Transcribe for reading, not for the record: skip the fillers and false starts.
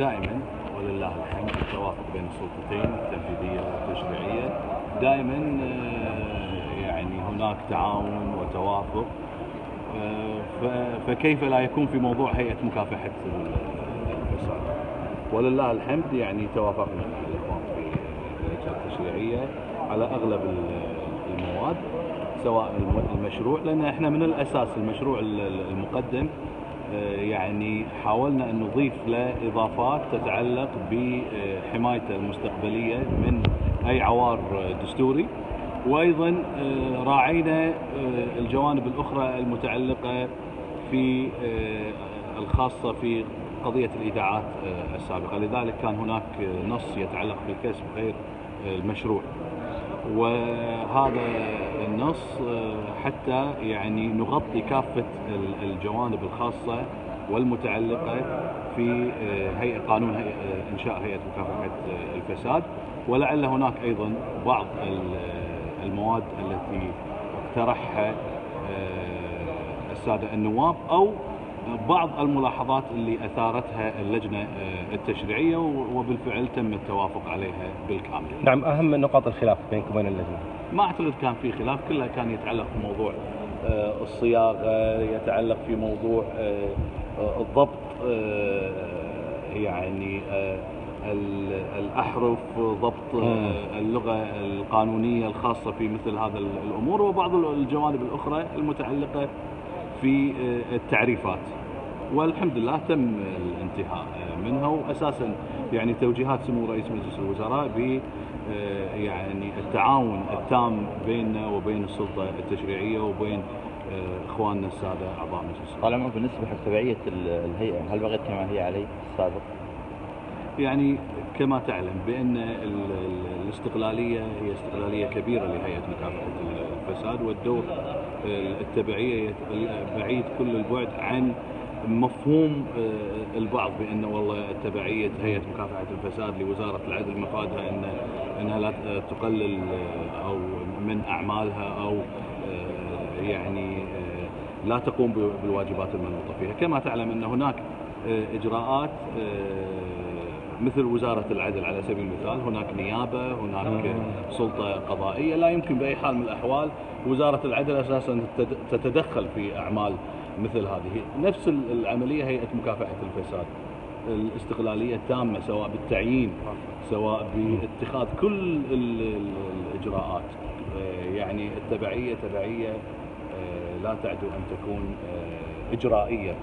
دائما ولله الحمد التوافق بين السلطتين التنفيذية والتشريعية دائما يعني هناك تعاون وتوافق. فكيف لا يكون في موضوع هيئة مكافحة الفساد؟ ولله الحمد يعني توافقنا مع الإخوان في اللجنة التشريعية على أغلب المواد، سواء المشروع، لأن احنا من الأساس المشروع المقدم يعني حاولنا أن نضيف له إضافات تتعلق بحمايته المستقبلية من أي عوار دستوري، وأيضا راعينا الجوانب الأخرى المتعلقة في الخاصة في قضية الإيداعات السابقة. لذلك كان هناك نص يتعلق بكسب غير المشروع، وهذا النص حتى يعني نغطي كافة الجوانب الخاصة والمتعلقة في قانون إنشاء هيئة مكافحة الفساد. ولعل هناك أيضا بعض المواد التي اقترحها السادة النواب أو بعض الملاحظات اللي أثارتها اللجنة التشريعية، وبالفعل تم التوافق عليها بالكامل. نعم، أهم نقاط الخلاف بينكم وبين اللجنة؟ ما أعتقد كان في خلاف، كلها كان يتعلق في موضوع الصياغة، يتعلق في موضوع الضبط يعني الأحرف، ضبط اللغة القانونية الخاصة في مثل هذا الأمور، وبعض الجوانب الأخرى المتعلقة في التعريفات. والحمد لله تم الانتهاء منها، وأساسا يعني توجيهات سمو رئيس مجلس الوزراء ب يعني التعاون التام بيننا وبين السلطة التشريعية وبين إخواننا السادة أعضاء مجلس الوزراء. طال عمرك بالنسبة لتبعية الهيئة، هل بقيت كما هي عليه السابق؟ يعني كما تعلم بأن الاستقلالية هي استقلالية كبيرة لهيئة مكافحة الفساد، والدور التبعية بعيد كل البعد عن مفهوم البعض بأن والله تبعية هيئة مكافحة الفساد لوزارة العدل مفادها أنها لا تقلل أو من أعمالها أو يعني لا تقوم بالواجبات المنوطة فيها. كما تعلم أن هناك إجراءات مثل وزارة العدل على سبيل المثال، هناك نيابة، هناك سلطة قضائية، لا يمكن بأي حال من الأحوال وزارة العدل أساسا تتدخل في أعمال مثل هذه. نفس العملية هيئة مكافحة الفساد، الاستقلالية التامة سواء بالتعيين سواء باتخاذ كل الإجراءات. يعني التبعية تبعية لا تعدو أن تكون إجرائية.